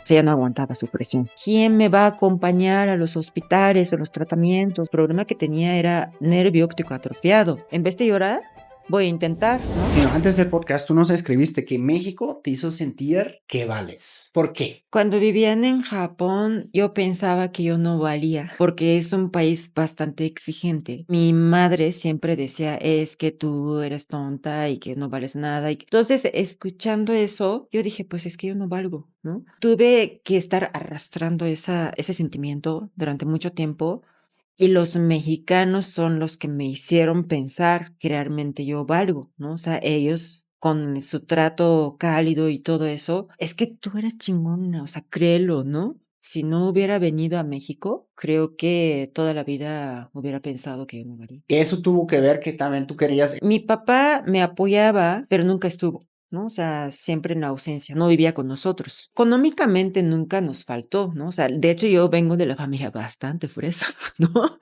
sea, ya no aguantaba su presión. ¿Quién me va a acompañar a los hospitales, a los tratamientos? El problema que tenía era nervio óptico atrofiado. En vez de llorar, voy a intentar, ¿no? Bueno, antes del podcast tú nos escribiste que México te hizo sentir que vales. ¿Por qué? Cuando vivían en Japón, yo pensaba que yo no valía, porque es un país bastante exigente. Mi madre siempre decía, es que tú eres tonta y que no vales nada. Entonces, escuchando eso, yo dije, pues es que yo no valgo, ¿no? Tuve que estar arrastrando ese sentimiento durante mucho tiempo. Y los mexicanos son los que me hicieron pensar que realmente yo valgo, ¿no? O sea, ellos con su trato cálido y todo eso, es que tú eres chingona, o sea, créelo, ¿no? Si no hubiera venido a México, creo que toda la vida hubiera pensado que yo no valía. Eso tuvo que ver que también tú querías. Mi papá me apoyaba, pero nunca estuvo, ¿no? O sea, siempre en ausencia, no vivía con nosotros. Económicamente nunca nos faltó, ¿no? O sea, de hecho yo vengo de la familia bastante fresa, ¿no?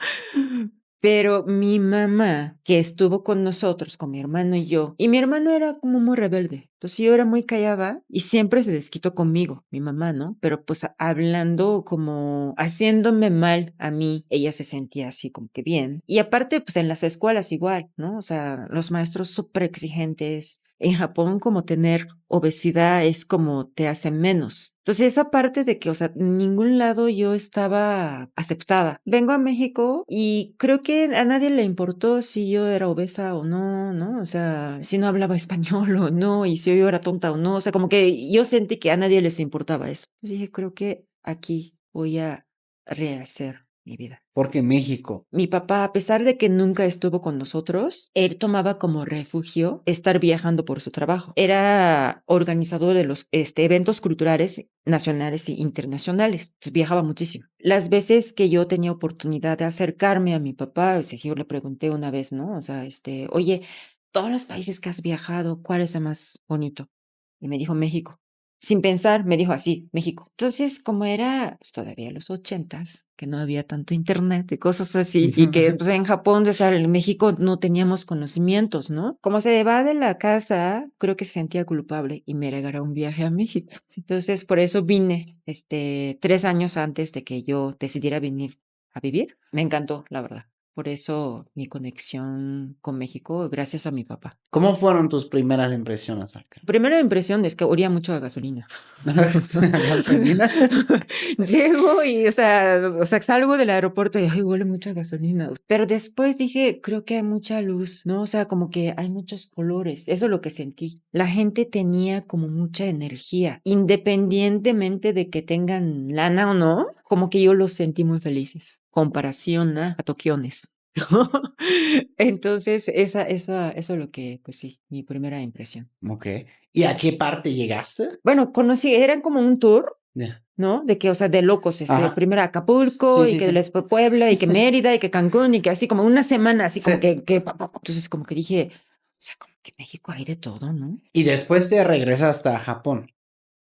Pero mi mamá, que estuvo con nosotros, con mi hermano y mi hermano era como muy rebelde. Entonces yo era muy callada y siempre se desquitó conmigo, mi mamá, ¿no? Pero pues hablando como haciéndome mal a mí, ella se sentía así como que bien. Y aparte, pues en las escuelas igual, ¿no? O sea, los maestros súper exigentes. En Japón, como tener obesidad es como te hace menos. Entonces, esa parte de que, o sea, en ningún lado yo estaba aceptada. Vengo a México y creo que a nadie le importó si yo era obesa o no, ¿no? O sea, si no hablaba español o no, y si yo era tonta o no. O sea, como que yo sentí que a nadie les importaba eso. Entonces dije, creo que aquí voy a rehacer mi vida. Porque México. Mi papá, a pesar de que nunca estuvo con nosotros, él tomaba como refugio estar viajando por su trabajo. Era organizador de los eventos culturales nacionales e internacionales. Entonces, viajaba muchísimo. Las veces que yo tenía oportunidad de acercarme a mi papá, o sea, yo le pregunté una vez, ¿no? O sea, oye, todos los países que has viajado, ¿cuál es el más bonito? Y me dijo México. Sin pensar, me dijo así, México. Entonces, como era pues, todavía los 80s, que no había tanto internet y cosas así, y que pues, en Japón, o sea, en México no teníamos conocimientos, ¿no? Como se va de la casa, creo que se sentía culpable y me regaló un viaje a México. Entonces, por eso vine, 3 años antes de que yo decidiera venir a vivir. Me encantó, la verdad. Por eso mi conexión con México, gracias a mi papá. ¿Cómo fueron tus primeras impresiones acá? Primera impresión es que olía mucho a gasolina. ¿Gasolina? Llego y, o sea, salgo del aeropuerto y, ay, huele mucho a gasolina. Pero después dije, creo que hay mucha luz, ¿no? O sea, como que hay muchos colores. Eso es lo que sentí. La gente tenía como mucha energía, independientemente de que tengan lana o no, como que yo los sentí muy felices. Comparación a Tokiones. Entonces, eso es lo que, pues sí, mi primera impresión. Ok. ¿Y a qué parte llegaste? Bueno, eran como un tour, Ya. ¿no? De que, o sea, de locos, Ajá. primero Acapulco Sí, y sí, que sí. después Puebla y que Mérida y que Cancún y que así como una semana, así como Sí. entonces como que dije, o sea, como que México hay de todo, ¿no? Y después te regresaste a Japón.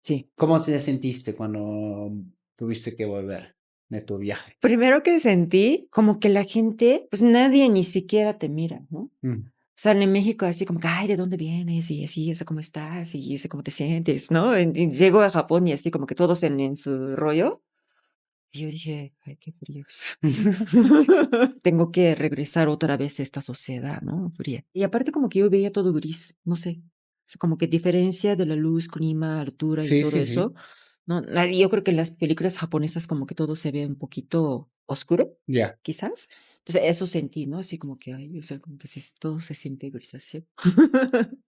Sí. ¿Cómo te sentiste cuando tuviste que volver de tu viaje? Primero que sentí como que la gente, pues nadie ni siquiera te mira, ¿no? Mm. O sea, en México así como que, ay, ¿de dónde vienes? Y así, o sea, ¿cómo estás? Y ¿cómo te sientes? ¿No? Y llego a Japón y así como que todos en su rollo. Y yo dije, ay, qué fríos. Tengo que regresar otra vez a esta sociedad, ¿no? Fría. Y aparte como que yo veía todo gris, no sé. O sea, como que diferencia de la luz, clima, altura y Sí, todo sí, eso. sí. No, yo creo que en las películas japonesas como que todo se ve un poquito oscuro, Ya. quizás. Entonces eso sentí, ¿no? Así como que, ay, o sea, como que todo se siente grisáceo.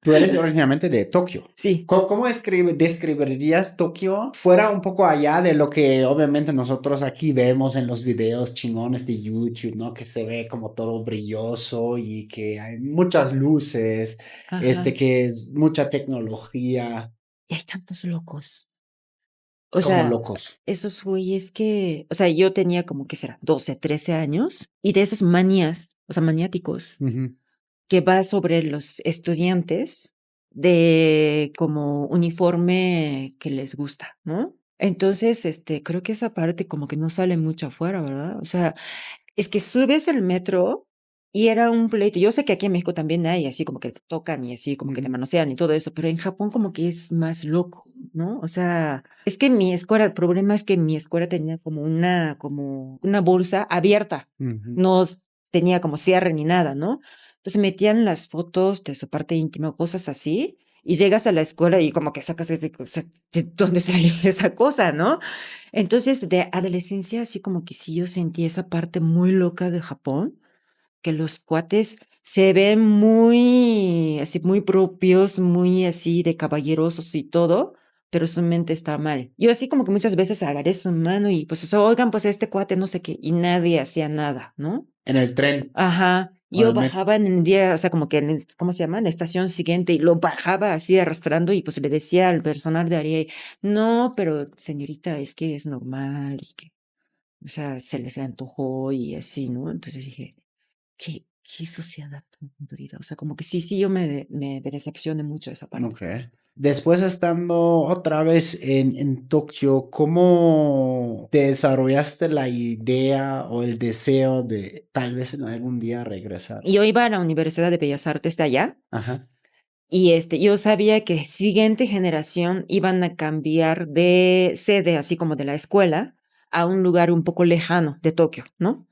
Tú eres originalmente de Tokio. Sí. ¿Cómo describirías Tokio fuera un poco allá de lo que obviamente nosotros aquí vemos en los videos chingones de YouTube, ¿no? Que se ve como todo brilloso y que hay muchas luces, Ajá. que es mucha tecnología, Y hay tantos locos. O como sea, locos. esos güeyes que, o sea, yo tenía como que será 12, 13 años y de esas manías, o sea, maniáticos, Ujú. que va sobre los estudiantes de como uniforme que les gusta, ¿no? Entonces, creo que esa parte como que no sale mucho afuera, ¿verdad? O sea, es que subes el metro Y era un pleito. Yo sé que aquí en México también hay así como que te tocan y así como que te Ujú. manosean y todo eso, pero en Japón como que es más loco, ¿no? O sea, es que mi escuela, el problema es que mi escuela tenía como una bolsa abierta, Ujú. no tenía como cierre ni nada, ¿no? Entonces metían las fotos de su parte íntima o cosas así, y llegas a la escuela y como que sacas ese, o sea, ¿de dónde salió esa cosa, no? Entonces, de adolescencia, así como que sí yo sentí esa parte muy loca de Japón, que los cuates se ven muy, así, muy propios, muy así de caballerosos y todo, pero su mente está mal. Yo así como que muchas veces agarré su mano y pues, o sea, oigan, pues este cuate no sé qué, y nadie hacía nada, ¿no? En el tren Ajá. o en Yo el metro. bajaba en el día, o sea, como que en el, ¿cómo se llama? En la estación siguiente y lo bajaba así arrastrando y pues le decía al personal de área, no, pero señorita, es que es normal y que, o sea, se les antojó y así, ¿no? Entonces dije, qué sociedad tan podrida. O sea, como que sí, yo me decepcioné mucho esa parte. Okey. Después estando otra vez en Tokio, ¿cómo te desarrollaste la idea o el deseo de tal vez en algún día regresar? Y yo iba a la Universidad de Bellas Artes de allá Ajá. y, yo sabía que siguiente generación iban a cambiar de sede, así como de la escuela, a un lugar un poco lejano de Tokio, ¿no?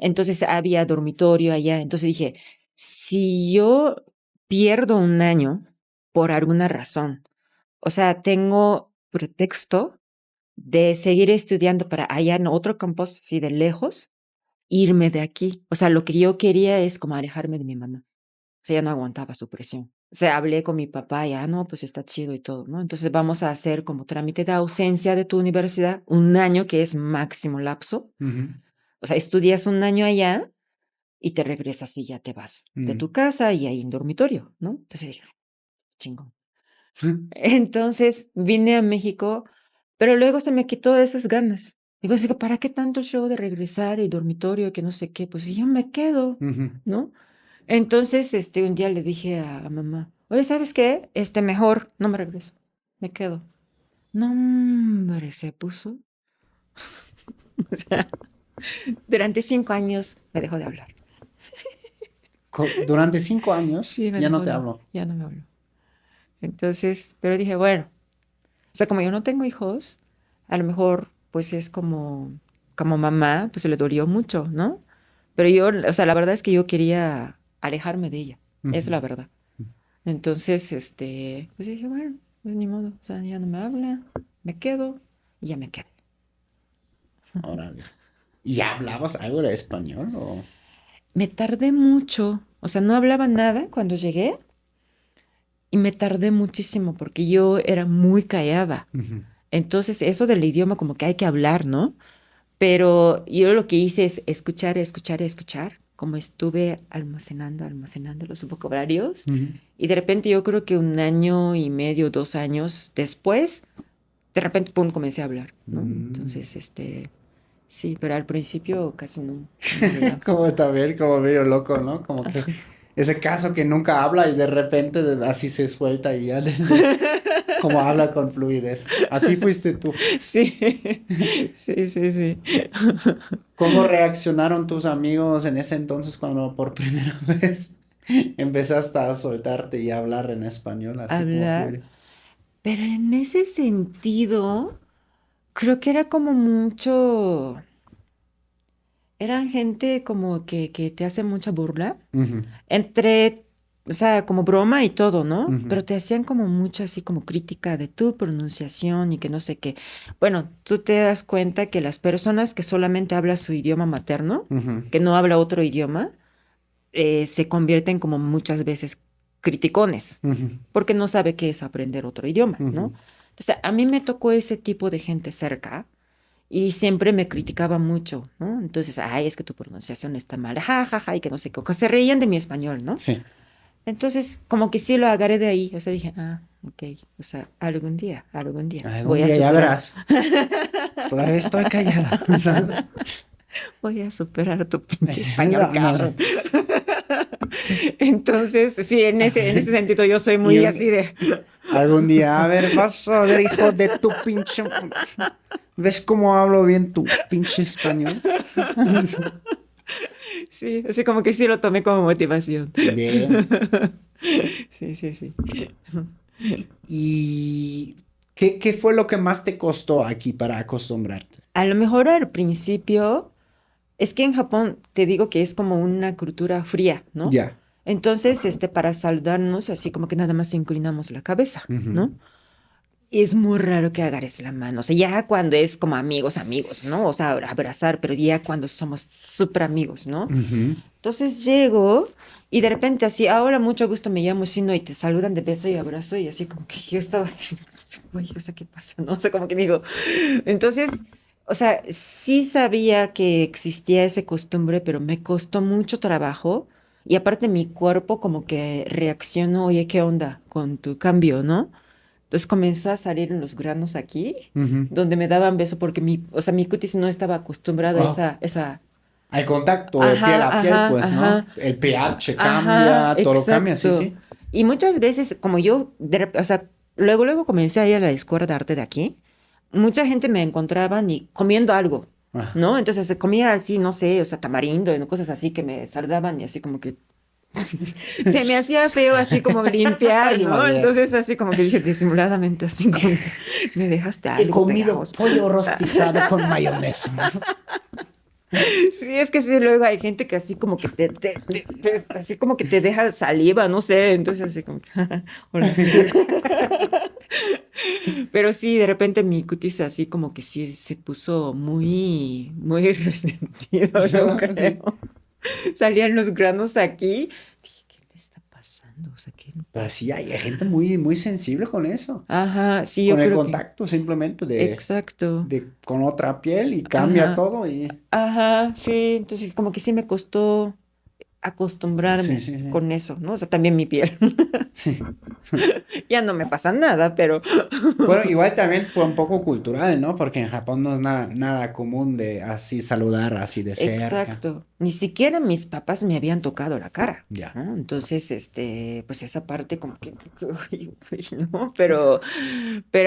Entonces había dormitorio allá. Entonces dije, si yo pierdo un año por alguna razón, o sea, tengo pretexto de seguir estudiando para allá en otro campus, así de lejos, irme de aquí. O sea, lo que yo quería es como alejarme de mi mamá. O sea, ya no aguantaba su presión. O sea, hablé con mi papá, ya no, pues está chido y todo, ¿no? Entonces vamos a hacer como trámite de ausencia de tu universidad, un año que es máximo lapso. Ujú. O sea, estudias un año allá y te regresas y ya te vas de Mm. tu casa y ahí en dormitorio, ¿no? Entonces dije, chingón. Entonces vine a México, pero luego se me quitó esas ganas. Digo, así que, ¿para qué tanto show de regresar y dormitorio, que no sé qué? Pues si yo me quedo, Ujú. ¿no? Entonces, un día le dije a mamá, oye, ¿sabes qué? Mejor no me regreso, me quedo. No, hombre, se puso. O sea, durante 5 años me dejó de hablar. Durante 5 años Sí, me ya no dejó te de hablar, hablo. ya no me habló. Entonces, pero dije, bueno, o sea, como yo no tengo hijos, a lo mejor, pues es como mamá, pues se le dolió mucho, ¿no? Pero yo, o sea, la verdad es que yo quería alejarme de ella, es Ujú. la verdad. Entonces, pues dije, bueno, pues ni modo, o sea, ya no me habla, me quedo y ya me quedé. Órale. ¿Y hablabas algo de español o? Me tardé mucho, o sea, no hablaba nada cuando llegué y me tardé muchísimo porque yo era muy callada. Ujú. Entonces, eso del idioma como que hay que hablar, ¿no? Pero yo lo que hice es escuchar, escuchar, escuchar, como estuve almacenando los vocabularios. Ujú. Y de repente yo creo que un año y medio, 2 años después, de repente, pum, comencé a hablar, ¿no? Mm. Entonces, sí, pero al principio casi no hablaba. Como está bien, como medio loco, ¿no? Como que ese caso que nunca habla y de repente así se suelta y ya como habla con fluidez. Así fuiste tú. Sí, sí, sí, sí. ¿Cómo reaccionaron tus amigos en ese entonces cuando por primera vez empezaste a soltarte y a hablar en español así como Hablar. fluido? Pero en ese sentido, creo que era como mucho, eran gente como que te hace mucha burla, Ujú. entre, o sea, como broma y todo, ¿no? Ujú. Pero te hacían como mucha así como crítica de tu pronunciación y que no sé qué. Bueno, tú te das cuenta que las personas que solamente hablan su idioma materno, Ujú. que no habla otro idioma, se convierten como muchas veces criticones, Ujú. porque no sabe qué es aprender otro idioma, Ujú. ¿no? Entonces, a mí me tocó ese tipo de gente cerca y siempre me criticaba mucho, ¿no? Entonces, ay, es que tu pronunciación está mal, ja, ja, ja, y que no sé qué, que se reían de mi español, ¿no? Sí. Entonces, como que sí lo agarré de ahí, o sea, dije, ok, o sea, algún día, Algún voy a día ya superar, verás. Todavía estoy callada. ¿Sabes? voy a superar tu pinche español, No, no. cabrón. Entonces, sí, en ese sentido yo soy Y muy así de, algún día, a ver, vas a ver, hijo de tu pinche. ¿Ves cómo hablo bien tu pinche español? Sí, así como que sí lo tomé como motivación. Bien. Sí, sí, sí. ¿Y qué fue lo que más te costó aquí para acostumbrarte? A lo mejor al principio, es que en Japón te digo que es como una cultura fría, ¿no? Ya. Entonces, para saludarnos, así como que nada más inclinamos la cabeza, Ujú, ¿no? Es muy raro que agarres la mano, o sea, ya cuando es como amigos, amigos, ¿no? O sea, abrazar, pero ya cuando somos súper amigos, ¿no? ujú. Entonces llego y de repente así, ahora mucho gusto me llamo Shino y te saludan de beso y abrazo y así como que yo estaba así, güey, o sea, ¿qué pasa? No sé, como que digo. Entonces, o sea, sí sabía que existía esa costumbre, pero me costó mucho trabajo y aparte mi cuerpo como que reaccionó, oye, ¿qué onda con tu cambio, no? Entonces comenzó a salir los granos aquí, Ujú. donde me daban beso porque o sea, mi cutis no estaba acostumbrado a Oh, esa. al contacto de piel Ajá, a piel, ajá, pues, ¿no? ajá, El pH ajá, cambia, todo cambia, sí, exacto. sí. Y muchas veces, como yo, o sea, luego comencé a ir a la escuela de arte de aquí, mucha gente me encontraba y comiendo algo, Ah. ¿no? Entonces se comía así, no sé, o sea, tamarindo, y cosas así que me saludaban y así como que se me hacía feo así como limpiar, ¿no? Imagínate. Entonces así como que dije disimuladamente así como que me dejaste He algo comido pegajoso. pollo rostizado con mayonesa. Sí, es que sí, luego hay gente que así como que así como que te deja saliva, no sé, entonces así como que, hola. Pero sí, de repente mi cutis así como que sí se puso muy, muy resentido, yo Sí. creo. Salían los granos aquí. Dije, ¿qué le está pasando? O sea, ¿qué no Pero pasa? sí, hay gente muy, muy sensible con eso. Ajá, sí, yo Con el creo que. contacto simplemente Exacto. con otra piel y cambia Ajá, todo y... ajá, sí. Entonces como que sí me costó Sí, acostumbrarme sí, sí. con eso, ¿no? O sea, también mi piel. Sí. Ya no me pasa nada, pero Bueno, igual también fue un poco cultural, ¿no? Porque en Japón no es nada común de así saludar así de cerca. exacto. Ni siquiera mis papás me habían tocado la cara, Ya. ¿no? Entonces, pues esa parte como que, uy, ¿no? Pero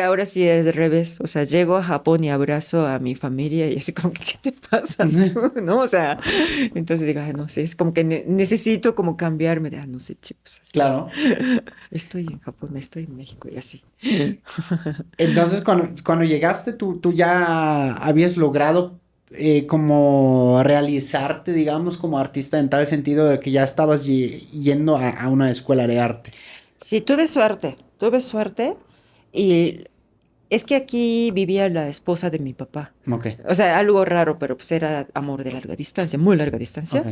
ahora sí es al revés. O sea, llego a Japón y abrazo a mi familia y así como que, ¿qué te pasa tú? ¿No? O sea, entonces digo, "Ay, no sé, es como que necesito como cambiarme de, no sé, chicos, así. Claro. Estoy en Japón, estoy en México y así. Entonces, cuando llegaste, tú ya habías logrado como realizarte, digamos, como artista en tal sentido de que ya estabas yendo a una escuela de arte. Sí, tuve suerte y es que aquí vivía la esposa de mi papá. Ok, O sea, algo raro, pero pues era amor de larga distancia, muy larga distancia. ok.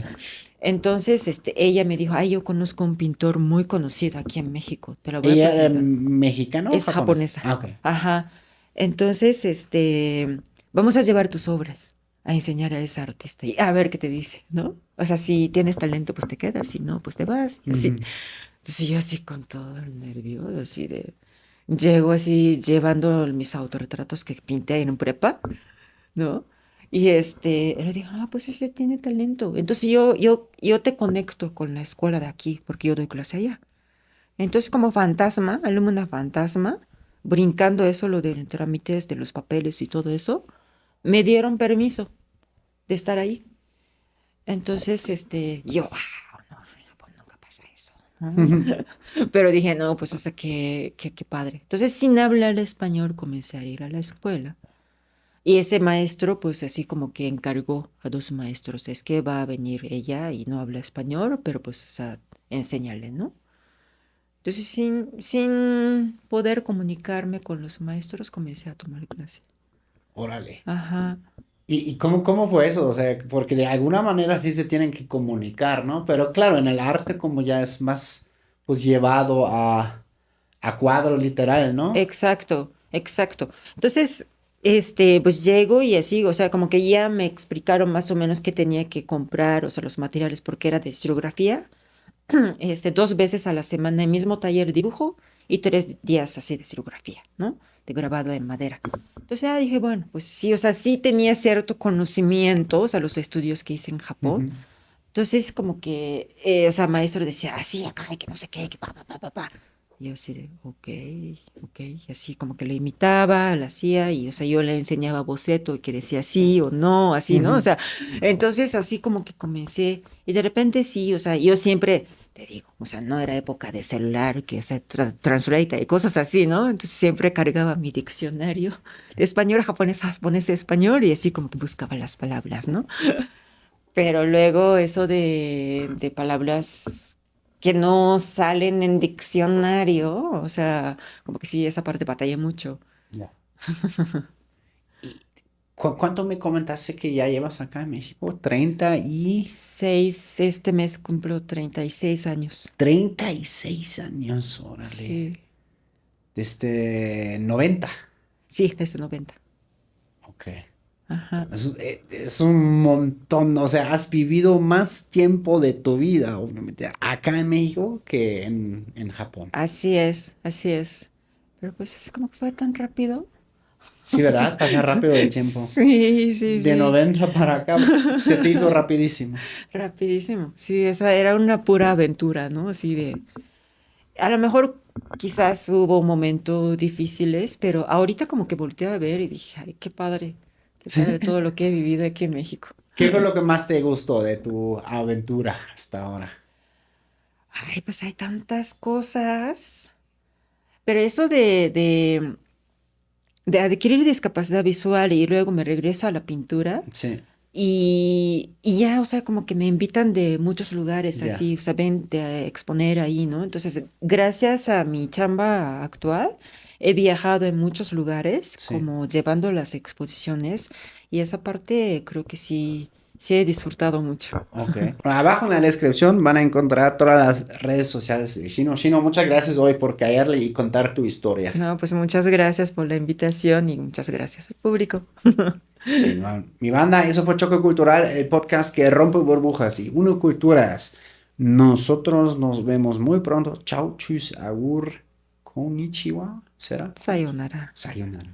Entonces, ella me dijo, ay, yo conozco un pintor muy conocido aquí en México, te lo voy a ¿Ella era presentar. mexicano o Es japonés? japonesa. Ah, ok. Ajá. Entonces, vamos a llevar tus obras a enseñar a esa artista y a ver qué te dice, ¿no? O sea, si tienes talento, pues te quedas, si no, pues te vas, y así. Ujú. Entonces yo así con todo el nervio, así de... Llego así llevando mis autorretratos que pinté en un prepa, ¿no? Y le digo, pues ese tiene talento. Entonces yo te conecto con la escuela de aquí, porque yo doy clase allá. Entonces como fantasma, alumna fantasma, brincando eso, lo de trámites de los papeles y todo eso, me dieron permiso de estar ahí. Entonces, yo, wow, no, en Japón nunca pasa eso, ¿no? Pero dije, no, pues, o sea, qué padre. Entonces, sin hablar español, comencé a ir a la escuela. Y ese maestro, pues, así como que encargó a dos maestros. Es que va a venir ella y no habla español, pero pues, o sea, enséñale, ¿no? Entonces, sin poder comunicarme con los maestros, comencé a tomar clase. Órale. Ajá. ¿Y cómo fue eso? O sea, porque de alguna manera sí se tienen que comunicar, ¿no? Pero claro, en el arte como ya es más, pues llevado a cuadro literal, ¿no? Exacto, exacto. Entonces, pues llego y así, o sea, como que ya me explicaron más o menos qué tenía que comprar, o sea, los materiales, porque era de estilografía, 2 veces a la semana, el mismo taller de dibujo y 3 días así de estilografía, ¿no? De grabado en madera. Entonces ya dije, bueno, pues sí, o sea, sí tenía cierto conocimiento, o sea, los estudios que hice en Japón. Ujú. Entonces, como que, o sea, maestro decía, así, acá, y que no sé qué, que pa, pa, pa, pa, pa. Y yo así de, ok, y así como que lo imitaba, lo hacía, y o sea, yo le enseñaba boceto y que decía sí o no, así, ¿no? O Ujú. sea, entonces así como que comencé, y de repente sí, o sea, yo siempre, te digo, o sea, no era época de celular, que, o sea, translate y cosas así, ¿no? Entonces siempre cargaba mi diccionario de español a japonés, japonés a español, y así como que buscaba las palabras, ¿no? Pero luego eso de palabras que no salen en diccionario, o sea, como que sí, esa parte batallé mucho. Ya. ¿Y cuánto me comentaste que ya llevas acá en México? Este mes cumplo 36 años. 36 años, órale. Sí, Desde 90. sí, desde 90. Ok. Ajá. Es un montón, o sea, has vivido más tiempo de tu vida, obviamente, acá en México que en Japón. Así es, así es. Pero pues es como que fue tan rápido. Sí, ¿verdad? Pasa rápido el tiempo. Sí, sí, De sí. 90 para acá se te hizo rapidísimo. Rapidísimo. Sí, esa era una pura aventura, ¿no? Así de, a lo mejor quizás hubo momentos difíciles, pero ahorita como que volteé a ver y dije, ay, qué padre todo lo que he vivido aquí en México. ¿Qué fue lo que más te gustó de tu aventura hasta ahora? Ay, pues hay tantas cosas. Pero eso de adquirir discapacidad visual y luego me regreso a la pintura Sí, y ya, o sea, como que me invitan de muchos lugares ya, así, o sea, vente a exponer ahí, ¿no? Entonces, gracias a mi chamba actual, he viajado en muchos lugares, sí. como llevando las exposiciones, y esa parte creo que sí, sí he disfrutado mucho. Ok. Abajo en la descripción van a encontrar todas las redes sociales de Shino. Shino, muchas gracias hoy por caerle y contar tu historia. No, pues muchas gracias por la invitación y muchas gracias al público. Chingón. Mi banda, eso fue Choque Cultural, el podcast que rompe burbujas y une culturas. Nosotros nos vemos muy pronto. Chau, chus, agur, konnichiwa. ¿Será? Sayonara. Sayonara.